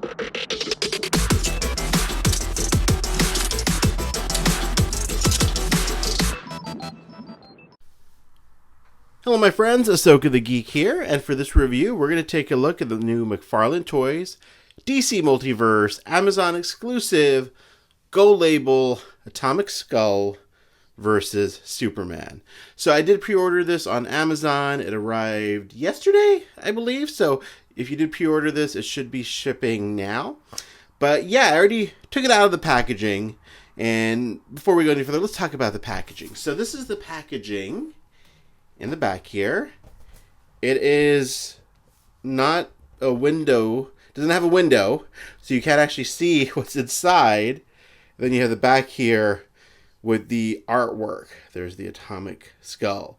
Hello my friends, Asoka the Geek here, and for this review we're going to take a look at the new McFarlane Toys, DC Multiverse, Amazon exclusive, Go Label, Atomic Skull versus Superman. So I did pre-order this on Amazon. It arrived yesterday, I believe, so if you did pre-order this, it should be shipping now. But yeah, I already took it out of the packaging, and before we go any further, let's talk about the packaging. So this is the packaging in the back here. It is not a window, doesn't have a window, so you can't actually see what's inside. Then you have the back here with the artwork. There's the atomic skull.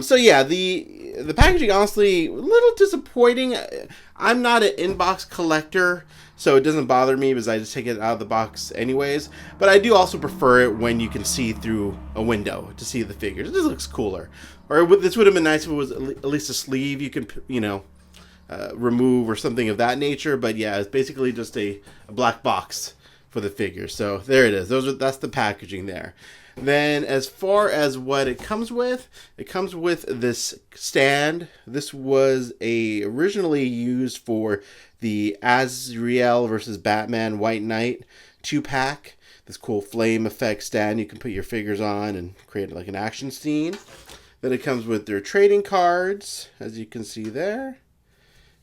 So yeah, the packaging, honestly, a little disappointing. I'm not an inbox collector, so it doesn't bother me because I just take it out of the box anyways. But I do also prefer it when you can see through a window to see the figures. It just looks cooler. Or this would have been nice if it was at least a sleeve you could, remove or something of that nature. But yeah, it's basically just a black box for the figures. So there it is. That's the packaging there. Then as far as what it comes with this stand. This was originally used for the Azrael versus Batman White Knight 2-pack. This cool flame effect stand you can put your figures on and create like an action scene. Then it comes with their trading cards, as you can see there.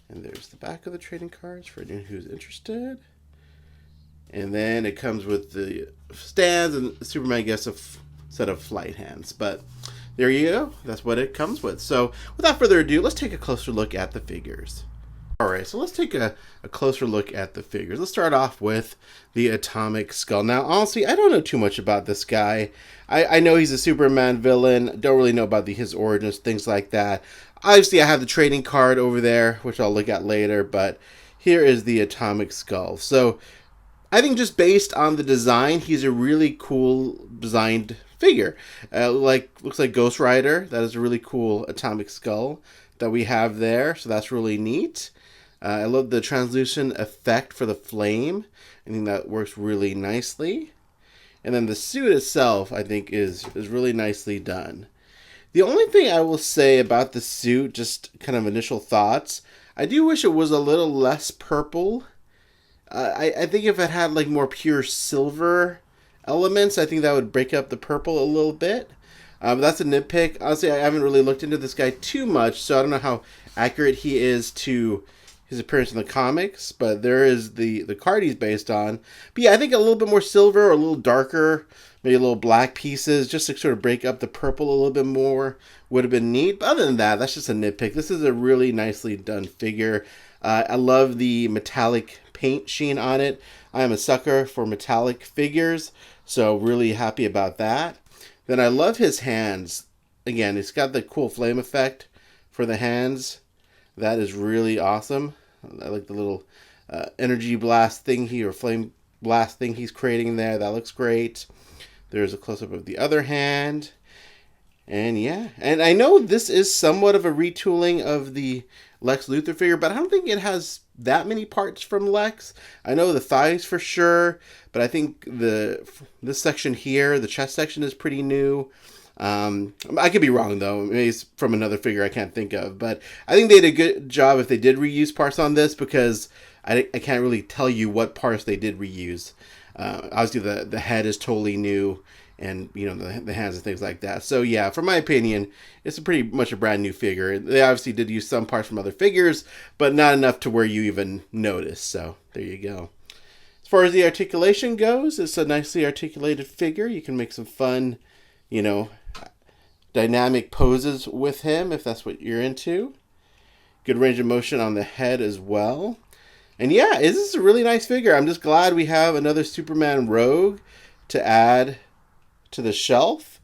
And there's the back of the trading cards for anyone who's interested. And then it comes with the stands, and Superman gets a set of flight hands. But there you go. That's what it comes with. So without further ado, let's take a closer look at the figures. Alright, so let's take a closer look at the figures. Let's start off with the Atomic Skull. Now, honestly, I don't know too much about this guy. I know he's a Superman villain. Don't really know about his origins, things like that. Obviously, I have the trading card over there, which I'll look at later. But here is the Atomic Skull. So I think just based on the design, he's a really cool designed figure. Looks like Ghost Rider. That is a really cool Atomic Skull that we have there. So that's really neat. I love the translucent effect for the flame. I think that works really nicely. And then the suit itself, I think, is really nicely done. The only thing I will say about the suit, just kind of initial thoughts, I do wish it was a little less purple. I think if it had like more pure silver elements, I think that would break up the purple a little bit. That's a nitpick. Honestly, I haven't really looked into this guy too much, so I don't know how accurate he is to his appearance in the comics, but there is the card he's based on. But yeah, I think a little bit more silver or a little darker, maybe a little black pieces, just to sort of break up the purple a little bit more would have been neat. But other than that, that's just a nitpick. This is a really nicely done figure. I love the metallic paint sheen on it. I am a sucker for metallic figures, so really happy about that. Then I love his hands. Again, it's got the cool flame effect for the hands. That is really awesome. I like the little energy blast thing or flame blast thing he's creating there. That looks great. There's a close-up of the other hand. And yeah, and I know this is somewhat of a retooling of the Lex Luthor figure, but I don't think it has that many parts from Lex. I know the thighs for sure, but I think this section here, the chest section, is pretty new. I could be wrong though. Maybe it's from another figure I can't think of, but I think they did a good job if they did reuse parts on this, because I can't really tell you what parts they did reuse. Obviously the head is totally new, and the hands and things like that. So yeah, for my opinion, it's pretty much a brand new figure. They obviously did use some parts from other figures, but not enough to where you even notice. So there you go. As far as the articulation goes, it's a nicely articulated figure. You can make some fun, dynamic poses with him if that's what you're into. Good range of motion on the head as well. And yeah, this is a really nice figure. I'm just glad we have another Superman Rogue to add to the shelf,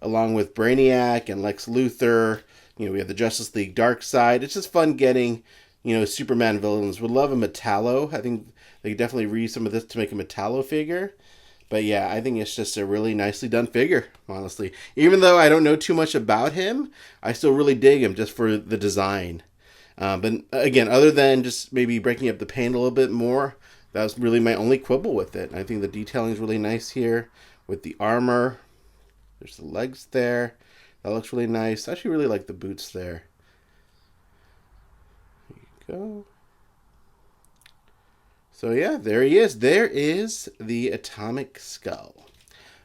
along with Brainiac and Lex Luthor. We have the Justice League Darkseid. It's just fun getting, Superman villains. Would love a Metallo. I think they could definitely reuse some of this to make a Metallo figure. But yeah, I think it's just a really nicely done figure, honestly. Even though I don't know too much about him, I still really dig him just for the design. But again, other than just maybe breaking up the paint a little bit more, that was really my only quibble with it. I think the detailing is really nice here with the armor. There's the legs there. That looks really nice. I actually really like the boots there. There you go. So yeah, there he is. There is the Atomic Skull.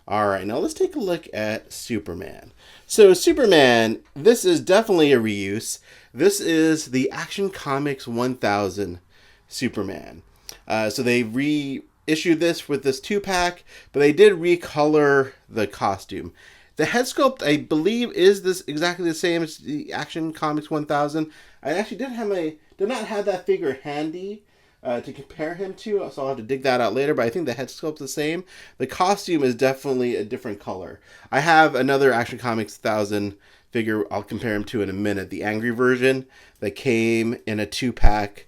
All right, now let's take a look at Superman. So Superman, this is definitely a reuse. This is the Action Comics 1000 Superman. So they reissued this with this 2-pack, but they did recolor the costume. The head sculpt, I believe, is this exactly the same as the Action Comics 1000. I actually did not have that figure handy to compare him to, so I'll have to dig that out later, but I think the head sculpt's the same. The costume is definitely a different color. I have another Action Comics 1000 figure I'll compare him to in a minute, the Angry version that came in a 2-pack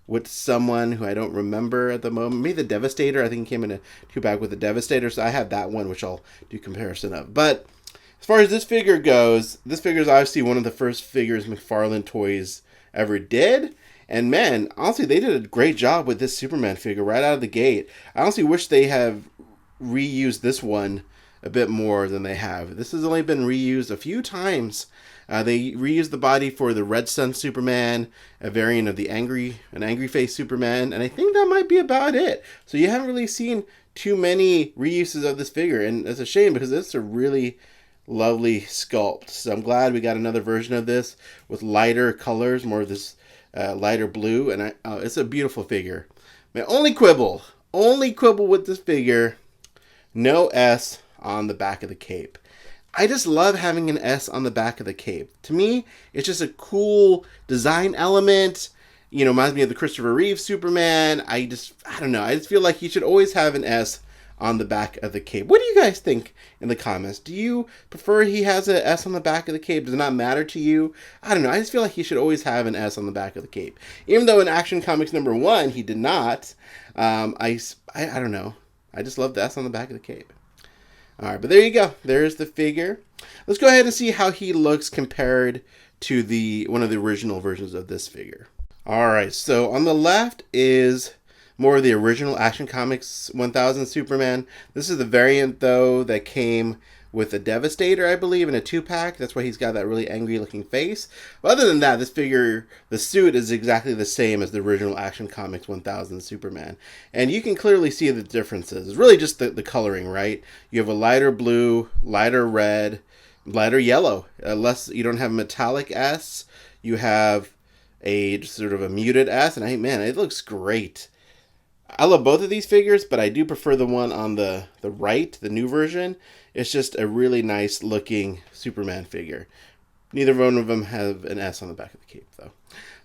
with someone who I don't remember at the moment. Maybe the Devastator. I think he came in a 2-pack with the Devastator, so I have that one, which I'll do comparison of. But as far as this figure goes, this figure is obviously one of the first figures McFarlane Toys ever did. And man, honestly, they did a great job with this Superman figure right out of the gate. I honestly wish they have reused this one a bit more than they have. This has only been reused a few times. They reused the body for the Red Sun Superman, a variant of the angry face Superman, and I think that might be about it. So you haven't really seen too many reuses of this figure, and it's a shame because it's a really lovely sculpt. So I'm glad we got another version of this with lighter colors, more of this lighter blue, and it's a beautiful figure. My only quibble with this figure, no S on the back of the cape. I just love having an S on the back of the cape. To me, it's just a cool design element. You know, reminds me of the Christopher Reeve Superman. I don't know. I just feel like he should always have an S on the back of the cape. What do you guys think in the comments? Do you prefer he has an S on the back of the cape? Does it not matter to you? I don't know. I just feel like he should always have an S on the back of the cape. Even though in Action Comics #1, he did not. I don't know. I just love the S on the back of the cape. All right, but there you go. There's the figure. Let's go ahead and see how he looks compared to one of the original versions of this figure. All right, so on the left is more of the original Action Comics 1000 Superman. This is the variant, though, that came with a Devastator, I believe, in a 2-pack. That's why he's got that really angry-looking face. But other than that, this figure, the suit is exactly the same as the original Action Comics 1000 Superman. And you can clearly see the differences. It's really just the coloring, right? You have a lighter blue, lighter red, lighter yellow. You don't have a metallic S. You have a sort of a muted S. And man, it looks great. I love both of these figures, but I do prefer the one on the right, the new version. It's just a really nice looking Superman figure. Neither one of them have an S on the back of the cape, though.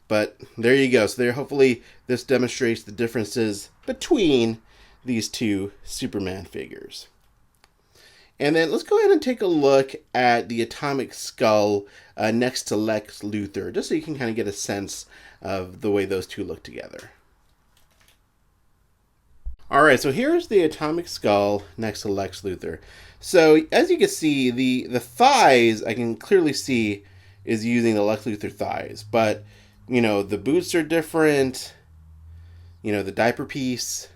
But there you go. So hopefully this demonstrates the differences between these two Superman figures. And then let's go ahead and take a look at the Atomic Skull next to Lex Luthor, just so you can kind of get a sense of the way those two look together. All right, so here's the Atomic Skull next to Lex Luthor. So as you can see, the thighs, I can clearly see, is using the Lex Luthor thighs. But, you know, the boots are different. You know, the diaper piece,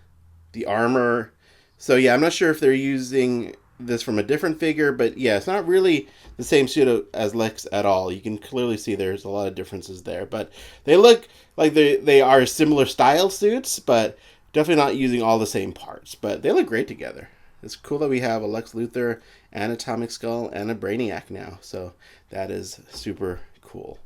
the armor. So yeah, I'm not sure if they're using this from a different figure. But yeah, it's not really the same suit as Lex at all. You can clearly see there's a lot of differences there. But they look like they are similar style suits, but definitely not using all the same parts, but they look great together. It's cool that we have a Lex Luthor, an Atomic Skull, and a Brainiac now. So that is super cool.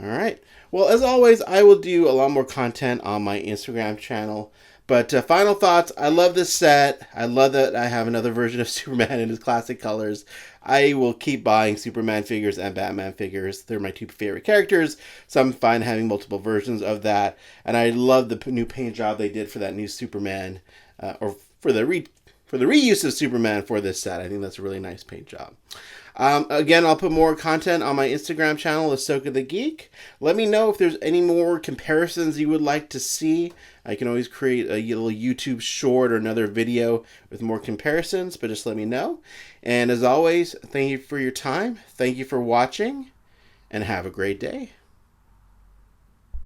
All right. Well, as always, I will do a lot more content on my Instagram channel. But final thoughts, I love this set. I love that I have another version of Superman in his classic colors. I will keep buying Superman figures and Batman figures. They're my two favorite characters, so I'm fine having multiple versions of that. And I love the new paint job they did for that new Superman, or for the reuse of Superman for this set. I think that's a really nice paint job. Again, I'll put more content on my Instagram channel, Asoka the Geek. Let me know if there's any more comparisons you would like to see. I can always create a little YouTube short or another video with more comparisons, but just let me know. And as always, thank you for your time. Thank you for watching, and have a great day.